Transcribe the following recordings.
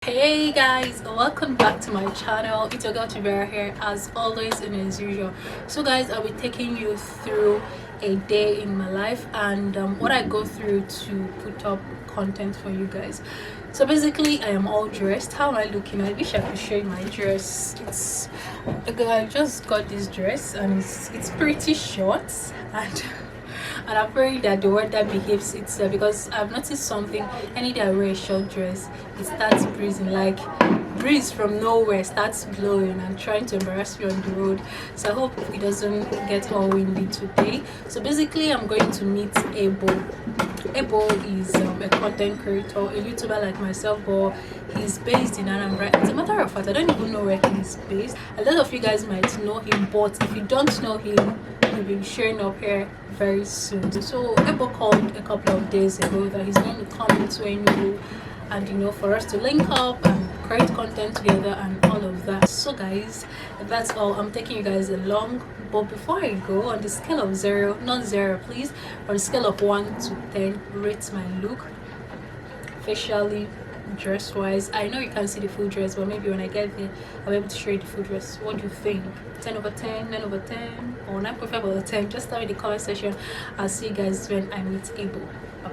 Hey guys, welcome back to my channel. It's your girl Vera here as always and as usual. So guys, I'll be taking you through a day in my life and what I go through to put up content for you guys. So basically I am all dressed. How am I looking? I wish I could show you my dress. I just got this dress and it's pretty short and I'm praying that the weather behaves itself, because I've noticed something. Any day I wear a short dress, it starts breezing, like breeze from nowhere starts blowing and trying to embarrass me on the road. So I hope it doesn't get all windy today. So basically I'm going to meet Abel. Abel is a content creator, a YouTuber like myself, but he's based in Anambra. As a matter of fact, I don't even know where he's based. A lot of you guys might know him, but if you don't know him, he'll be showing up here very soon. So Abel called a couple of days ago that he's going to come into Enugu and for us to link up and create content together and all of that. So guys, that's all. I'm taking you guys along, but before I go, on the scale of 0, not 0 please, on the scale of 1 to 10, rate my look facially, dress wise. I know you can't see the full dress, but maybe when I get there I'll be able to show you the full dress. What do you think? 10 over 10, 9 over 10, or 9.5 over 10? Just tell me in the comment section. I'll see you guys when I meet Abel.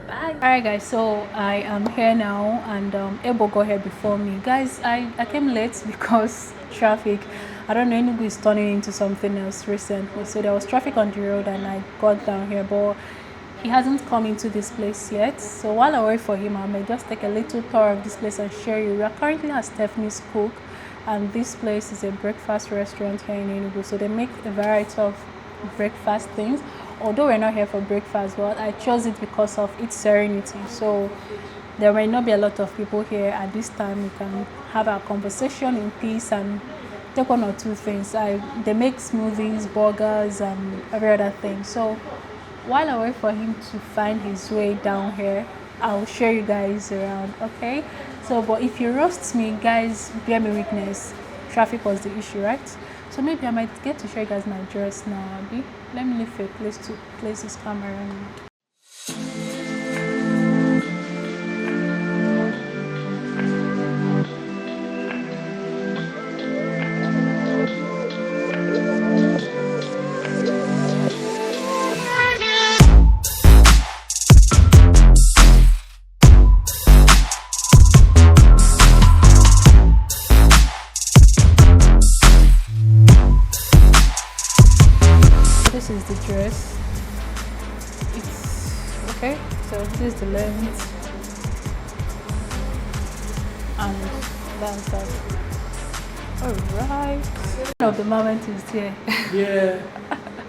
Bye. Alright guys, so I am here now and Abel got here before me. Guys, I came late because traffic. I don't know, Enugu is turning into something else recently, so there was traffic on the road and I got down here, but he hasn't come into this place yet. So while I wait for him, I may just take a little tour of this place and show you. We are currently at Stephanie's Cook, and this place is a breakfast restaurant here in Enugu. So they make a variety of breakfast things. Although we're not here for breakfast, but I chose it because of its serenity. So there may not be a lot of people here at this time. We can have our conversation in peace and take one or two things. They make smoothies, burgers, and every other thing. So while I wait for him to find his way down here, I'll show you guys around, okay? So, but if you roast me, guys, bear me witness. Traffic was the issue, right? So maybe I might get to show you guys my dress now, Abby. Let me leave a place to place this camera on. This is the dress. It's okay. So this is the length, and that's that. Alright. Of the moment is here. Yeah,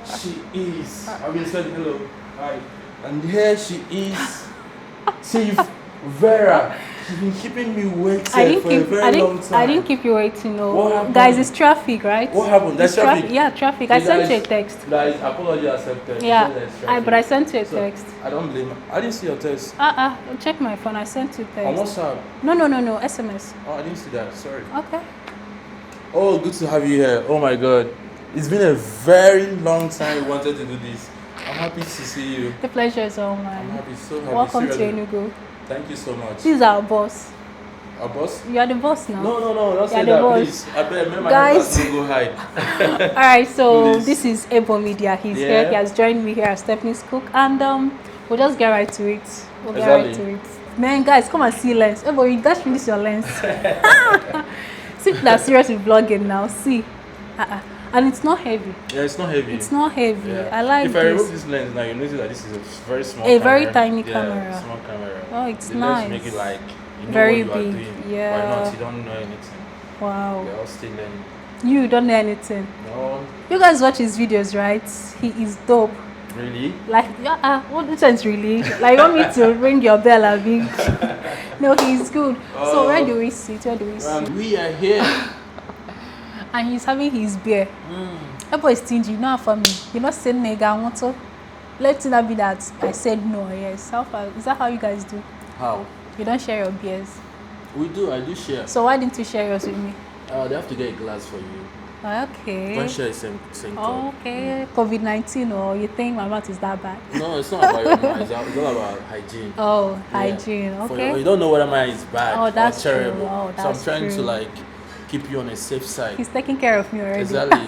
she is. I've been saying hello. Hi. And here she is. See, Vera. She's been keeping me waiting for a very long time. I didn't keep you waiting. No. What happened? Guys, it's traffic, right? What happened? There's traffic? Yeah, traffic. I sent you a text. That is apology accepted. Yeah, but I sent you a text. I don't blame. I didn't see your text. Check my phone. I sent you a text. On WhatsApp? No, SMS. Oh, I didn't see that. Sorry. Okay. Oh, good to have you here. Oh my God. It's been a very long time we wanted to do this. I'm happy to see you. The pleasure is all mine. I'm happy, so happy. Welcome to Seriously. Enugu. Thank you so much. This is our boss. Our boss? You are the boss now. No, don't say the that, boss. please. I better remember Guys. to go hide. Alright, so this is I and Eboh Media. He's Yeah. here. He has joined me here at Stephanie's Cook, and we'll just get right to it. We'll get right to it. Man, guys, come and see lens. Eboh, you guys finish your lens. See, that's serious with vlogging now. See, and it's not heavy. Yeah, it's not heavy. It's not heavy. Yeah. I like If this. I remove this lens now, you notice that this is a very small A camera. very tiny Yeah, camera. small camera. Oh, it's the nice. Lens make it like you know Very what you big. are doing. Yeah. Why not? You don't know anything. Wow. You're all still learning. You don't know anything. No, You guys watch his videos, right? He is dope. really? Like, what sense really? Like, you want me to ring your bell, Abby? No, he's good. So where do we sit? Where do we sit? We are here. And he's having his beer. Eboh is stingy, you know for me. You're not saying nigga, I want to. Let it not be that I said no, yes. Is that how you guys do? How? You don't share your beers. We do. I do share. So why didn't you share yours with me? They have to get a glass for you. Okay. Don't share the same cup. Okay. COVID-19, or you think my mouth is that bad? No, it's not about your mouth. It's all about hygiene. Oh, Yeah. hygiene. Okay. You don't know whether mine is bad Oh, that's or terrible. true. Oh, so I'm that's trying to true. like keep you on a safe side. He's taking care of me already. Exactly.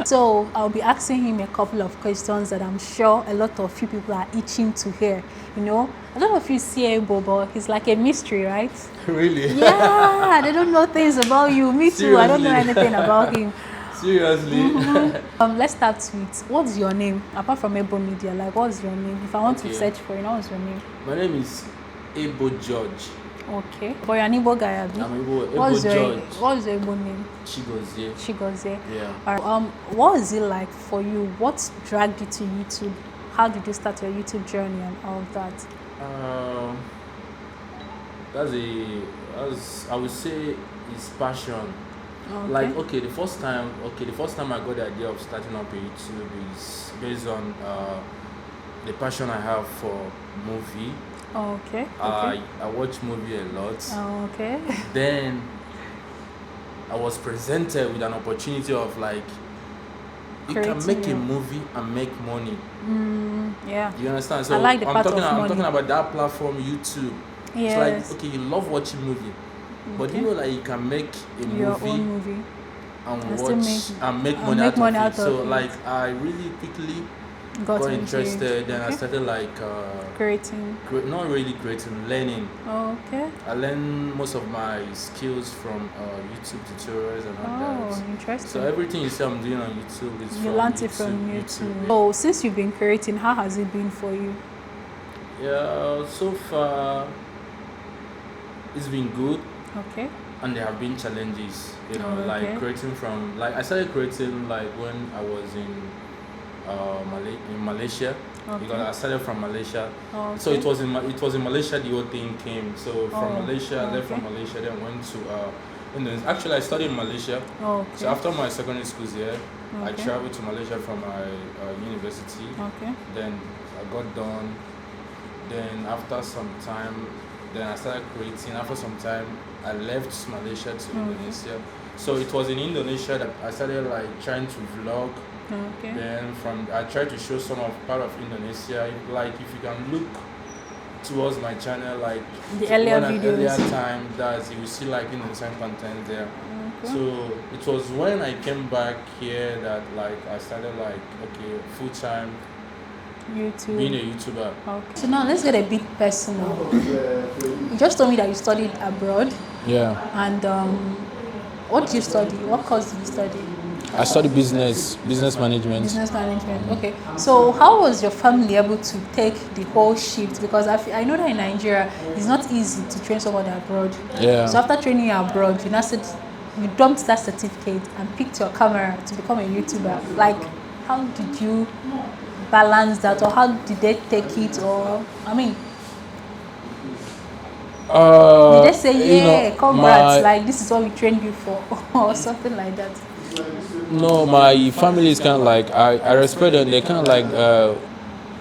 So I'll be asking him a couple of questions that I'm sure a lot of you people are itching to hear. You know, I don't know if you see Abel, but he's like a mystery, right? Really? Yeah, they don't know things about you. Me too. I don't know anything about him. Seriously? Let's start with, what's your name? Apart from Eboh Media, like, what's your name? If I want to search for you, what's your name? My name is Eboh George. Okay. But you're an Eboh guy, Abby? I'm Eboh George. What's your Eboh name? Chigozie. Yeah. All right. What is it like for you? What dragged you to YouTube? How did you start your YouTube journey and all of that? I would say it's passion. Okay. The first time I got the idea of starting up a YouTube is based on the passion I have for movie. Okay. I watch movie a lot. Okay. Then I was presented with an opportunity of like, you can make a movie and make money. Yeah. You understand? So I like the I'm talking about that platform, YouTube. Yes. It's like, okay, you love watching movie, but you know, like, you can make your own movie and watch and make money out of it. So like, I really quickly got interested. Then I started like not really creating, learning. Okay. I learned most of my skills from YouTube tutorials and all that. Interesting. So everything you see I'm doing on YouTube is you learned it from YouTube. Oh, since you've been creating, how has it been for you? Yeah, so far it's been good. Okay. And there have been challenges, like creating from, like, I started creating like when I was in Malaysia, because I started from Malaysia. So it was in Malaysia the whole thing came. So from Malaysia, I left from Malaysia, then went to Indonesia. Actually, I studied in Malaysia. So after my secondary school here, I traveled to Malaysia from my university. Then I got done. Then after some time, then I started creating. After some time, I left Malaysia to Indonesia. So it was in Indonesia that I started like trying to vlog. Then I tried to show some of part of Indonesia. Like, if you can look towards my channel, like the earlier videos, time, that you will see like Indonesian content there. So it was when I came back here that like I started like, okay, full time YouTube, being a YouTuber. So now let's get a bit personal. You just told me that you studied abroad. Yeah. And what did you study? What course did you study? I studied business management. Business management. Okay. So how was your family able to take the whole shift? Because I know that in Nigeria it's not easy to train someone abroad. Yeah. So after training abroad, you dumped that certificate and picked your camera to become a YouTuber. Like, how did you balance that, or how did they take it? Or did they say, congrats, like this is what we trained you for, or something like that? No, my family is kind of like, I respect them. They're kind of like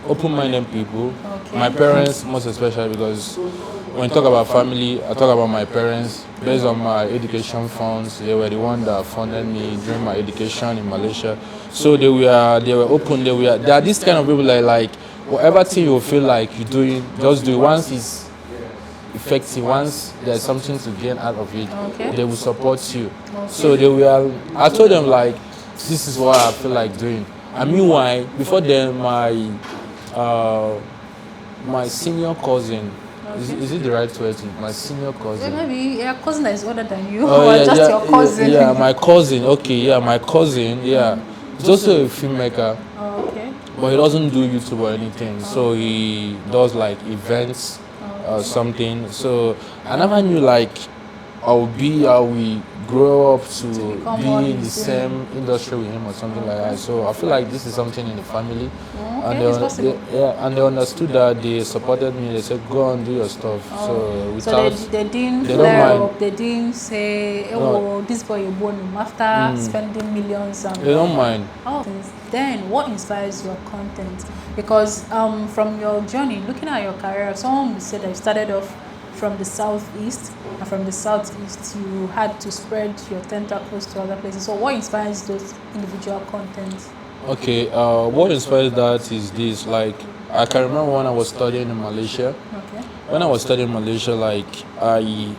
open-minded people. My parents, most especially, because when I talk about family, I talk about my parents. Based on my education funds, they were the one that funded me during my education in Malaysia. So they were open. They are this kind of people like whatever thing you feel like you're doing, just do it. Once it's effective, once there's something to gain out of it, they will support you. So I told them like, this is what I feel like doing. And meanwhile, before then, my senior cousin, is it the right word? My senior cousin. Yeah, maybe your cousin that is older than you, or just your cousin. Yeah, my cousin. Okay, yeah, my cousin. Yeah, he's also a filmmaker. But he doesn't do YouTube or anything. So he does like events or something. So I never knew like I will grow up to be in the same industry with him or something like that. So I feel like this is something in the family. And they understood that. They supported me. They said, go and do your stuff. So they didn't flare up. They didn't say, this boy you born him after spending millions. They don't mind. Then what inspires your content? Because from your journey, looking at your career, someone would say that you started off from the southeast, and from the southeast you had to spread your tentacles to other places. So what inspires those individual contents? Okay, what inspires that is this. Like, I can remember when I was studying in Malaysia. Okay. When I was studying in Malaysia, like I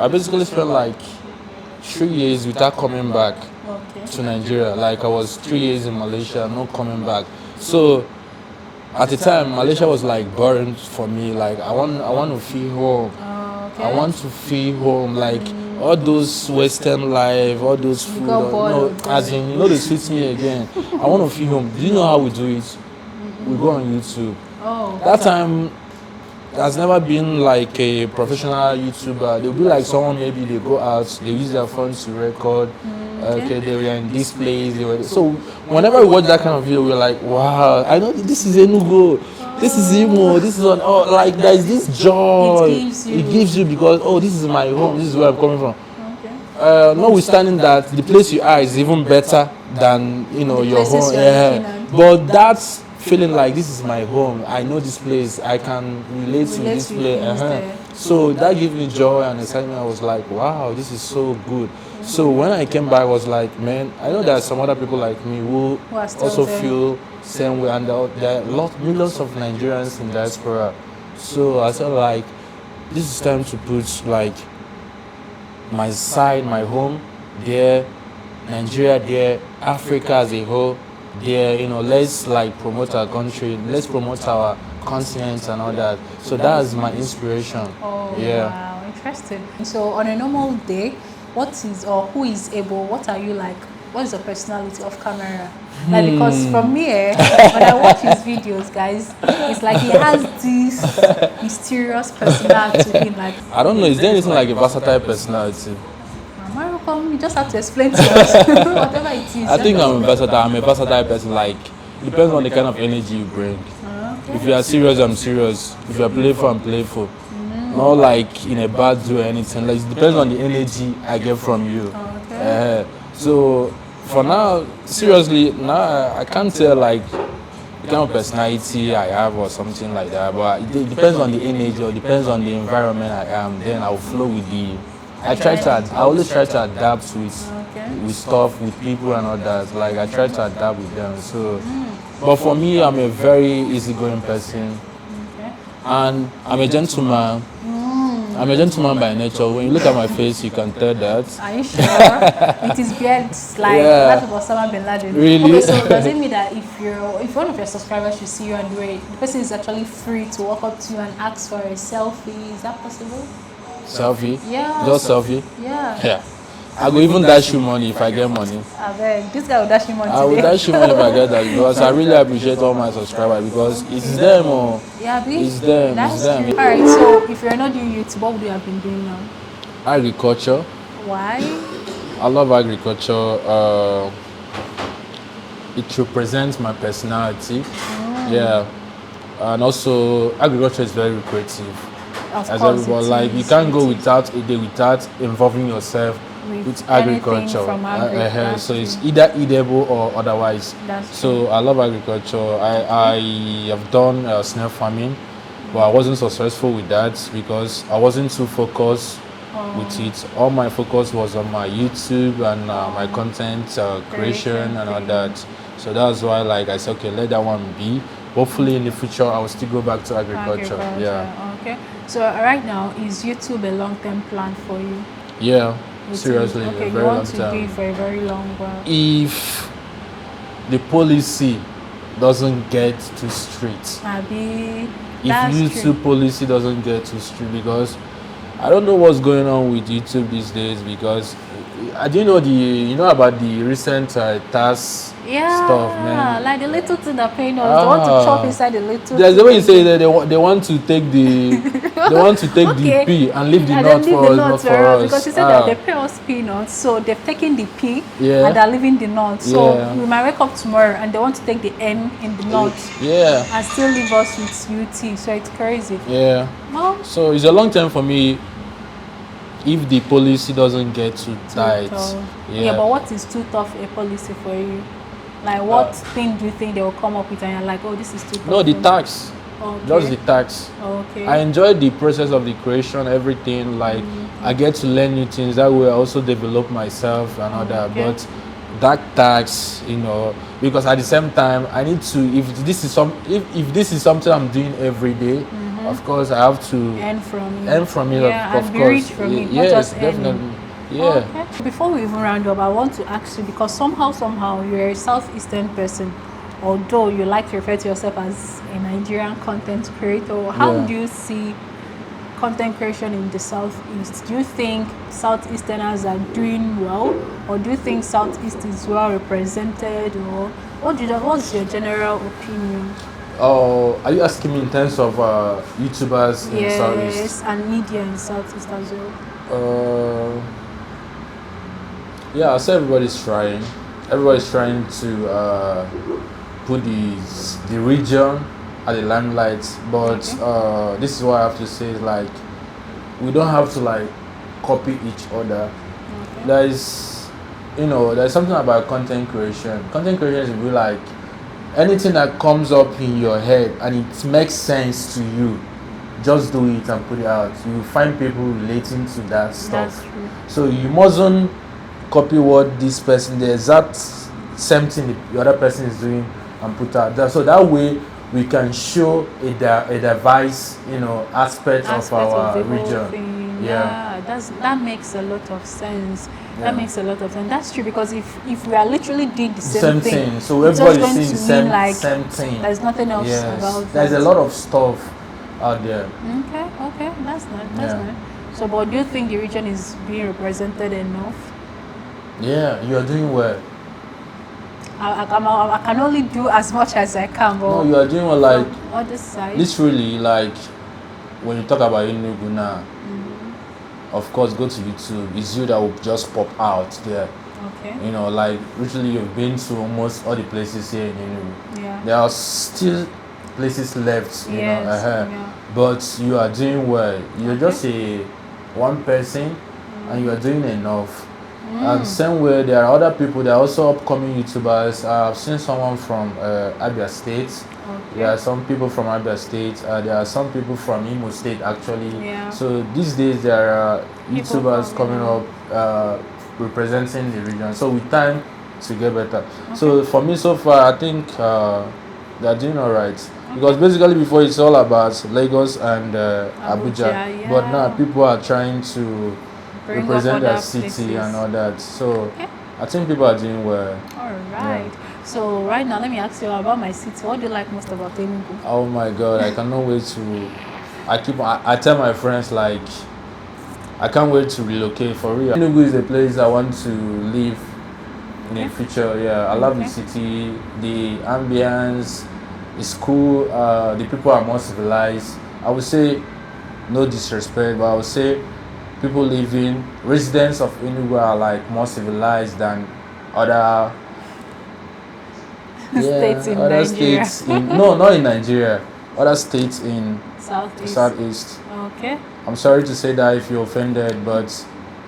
basically spent like 3 years without coming back to Nigeria. Like I was 3 years in Malaysia, not coming back. So at the time, Malaysia was like boring for me. Like I want to feel home. I want to feel home. Like all those Western life, all those food. No, as in, they suit me again. I want to feel home. Do you know how we do it? We go on YouTube. That time, there's never been like a professional YouTuber. They'll be like someone, maybe they go out, they use their phones to record. Okay, they were in this place. So whenever we watch that kind of video, we're like, wow, I know this is Enugu, this is Imo, this is on. Oh, like there's this joy it gives you because this is my home, this is where I'm coming from. Notwithstanding that the place you are is even better than your home. Yeah, but that's feeling like this is my home. I know this place. I can relate to this place. So that gave me joy and excitement. I was like, wow, this is so good. So when I came back, I was like, man, I know there are some other people like me who also feel same way, and there are millions of Nigerians in diaspora. So I felt like this is time to put like my side, my home there, Nigeria there, Africa as a whole there. Let's like promote our country, let's promote our continent and all that. So that's my inspiration. Wow, interesting. So on a normal day, what is or who is Eboh? What are you like? What is the personality of camera? Like, because from me, when I watch his videos, guys, it's like he has this mysterious personality to him. Like, I don't know, is there anything like a versatile personality? You just have to explain to us whatever it is. I think I'm a versatile person. Like, it depends on the kind of energy you bring. If you are serious, I'm serious. If you are playful, I'm playful. Not like in a bad way or anything. Like, it depends on the energy I get from you. So for now, seriously, now I can't tell like the kind of personality I have or something like that. But it depends on the energy or depends on the environment I am. Then I'll flow with the. I always try to adapt with stuff, with people and all that. Like I try to adapt with them. So, but for me, I'm a very easygoing person, and I'm a gentleman. I'm a gentleman by nature. When you look at my face, you can tell that. Are you sure? It is beard like that of Osama bin Laden. Really? Okay, so does it mean that if one of your subscribers should see you and the person is actually free to walk up to you and ask for a selfie? Is that possible? Selfie? Yeah. Just selfie? Yeah. I will even dash you money if I get money. I beg. This guy will dash you money today. I will dash you money if I get that, because I really appreciate all my subscribers, because it's them. It's them. That's true. Alright, so if you're not doing YouTube, what would you have been doing now? Agriculture. Why? I love agriculture. It represents my personality. Yeah. And also, agriculture is very lucrative. As everyone, like, you can't go without a day without involving yourself with agriculture. So it's either edible or otherwise. So I love agriculture. I have done snail farming, but I wasn't successful with that because I wasn't too focused with it. All my focus was on my YouTube and my content creation and all that. So that's why, like, I said, okay, let that one be. Hopefully in the future I will still go back to agriculture. Yeah. Okay. So right now, is YouTube a long-term plan for you? Yeah. Seriously, okay, a very long time. You want to be for a very long while. If the policy doesn't get too strict, if YouTube policy doesn't get too strict, because I don't know what's going on with YouTube these days, because I didn't know about the recent tax stuff, man. Like the little thing that pain us. They want to chop inside the little. There's the way you say that they want to take the pea and leave the nut for us, not for us. Because you said that they pay us peanuts, so they've taken the pea and they're leaving the nut. So we might wake up tomorrow and they want to take the N in the nut and still leave us with UT. So it's crazy. Yeah. Well, so it's a long time for me. If the policy doesn't get too tight. Yeah, but what is too tough a policy for you? Like, what thing do you think they will come up with and you're like, oh, this is too tough? No, the tax. Okay. Just the tax. Okay. I enjoy the process of the creation, everything. Like I get to learn new things. That way, I also develop myself and all that. Okay. But that tax, because at the same time, I need to. If this is something I'm doing every day, of course, I have to earn from it. Yeah, of and be course, rich from it, not yes, just definitely. earning. Yeah. Okay. Before we even round up, I want to ask you, because somehow you're a southeastern person, although you like to refer to yourself as a Nigerian content creator. How Yeah. do you see content creation in the southeast? Do you think southeasterners are doing well, or do you think southeast is well represented, or what's your general opinion? Oh, are you asking me in terms of YouTubers in Southeast? Yes, and media in southeast as well. Yeah, I'll say everybody's trying. Everybody's trying to put the region at the limelight, but this is what I have to say: like, we don't have to like copy each other. Okay. There's something about content creation. Content creation is really like anything that comes up in your head and it makes sense to you. Just do it and put it out. You find people relating to that stuff. That's true. So you mustn't copy what this person, the exact same thing the other person is doing, and put out there. So that way we can show a diverse, aspect of our the whole region. thing. Yeah. That makes a lot of sense. Yeah. That makes a lot of sense. That's true, because if we are literally doing the Same thing, thing. So it's just everybody's going seeing to same mean like same thing. there's nothing else Yes. about There's that. a lot of stuff out there. Okay, that's nice. That's Yeah. nice. So, but do you think the region is being represented enough? Yeah, you are doing well. I can only do as much as I can, but No, you are doing well. Like from other side. literally, like when you talk about Enugu now, of course, go to YouTube. It's you that will just pop out there. Okay. Like literally, you've been to almost all the places here in Enugu. Yeah. There are still places left, Yes, yeah. but you are doing well. You're just a one person, and you are doing enough. And same way, there are other people. There are also upcoming YouTubers. I've seen someone from Abia State. Okay. There are some people from Abia State. There are some people from Imo State actually. Yeah. So these days there are People YouTubers from, coming up representing the region. So with time to get better. So for me so far, I think they're doing all right. Because basically before it's all about Lagos and Abuja, yeah. but now people are trying to Bring up represent their other city places. and all that. So Okay. I think people are doing well. All right. So right now, let me ask you about my city. What do you like most about Enugu? Oh my God, I cannot wait to. I tell my friends like, I can't wait to relocate for real. Enugu is a place I want to live in the future. Yeah, I love the city. The ambience is cool. The people are more civilized. I would say, no disrespect, but I would say people living, residents of Enugu are like more civilized than other States in other Nigeria. states no, not in Nigeria. Other states in Southeast. Southeast. Okay. I'm sorry to say that if you're offended, but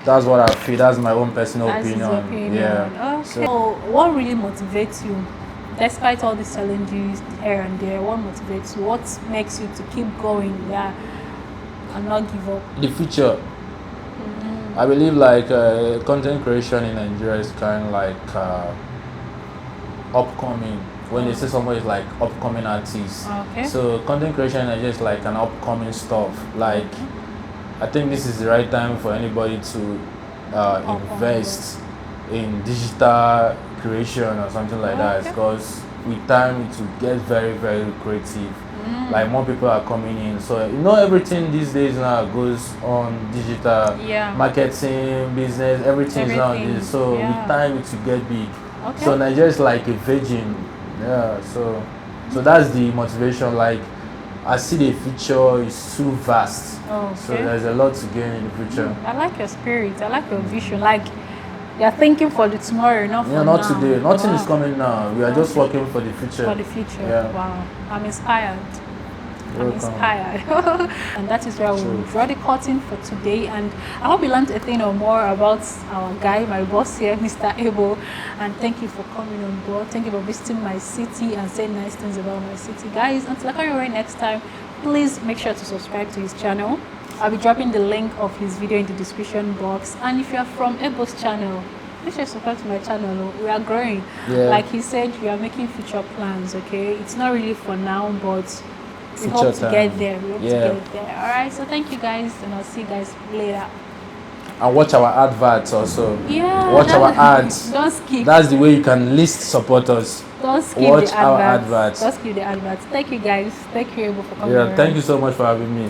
that's what I feel. That's my own personal That's his opinion. opinion. Yeah. Okay. So, So, what really motivates you, despite all these challenges here and there? What motivates you? What makes you to keep going? Yeah, and not give up. the future. I believe like content creation in Nigeria is kind of like upcoming. When they say someone is like upcoming artist, Okay. so content creation in Nigeria is like an upcoming stuff. Like I think this is the right time for anybody to invest in digital creation or something like that. Okay. Because with time it will get very very creative. Like more people are coming in, so everything these days now goes on digital. Yeah. Marketing, business, everything is now on Everything, this. So yeah. with time it will get big. Okay. So Nigeria is like a virgin. Yeah. So that's the motivation. Like I see the future is too vast. Okay. So there's a lot to gain in the future. I like your spirit. I like your vision. Like you're thinking for the tomorrow, not for Yeah, not now. today. Nothing is Wow. coming now. We are just working for the future. For the future. Yeah. Wow. I'm inspired. I'm inspired. And that is where we'll draw the curtain for today. And I hope you learned a thing or more about our guy, my boss here, Mr. Abel. And thank you for coming on board. Thank you for visiting my city and saying nice things about my city. Guys, until I come your way next time, please make sure to subscribe to his channel. I'll be dropping the link of his video in the description box. And if you're from Ebo's channel, make sure to subscribe to my channel. We are growing. Like he said, we are making future plans, okay? It's not really for now, but we hope to get there. We hope to get there. Alright, so thank you guys, and I'll see you guys later. And watch our adverts also. Yeah. Watch our ads. Don't skip. That's the way you can least support us. Don't skip watch the our adverts. Don't skip the adverts. Thank you guys. Thank you, Abel, for coming. Yeah, thank you so much for having me.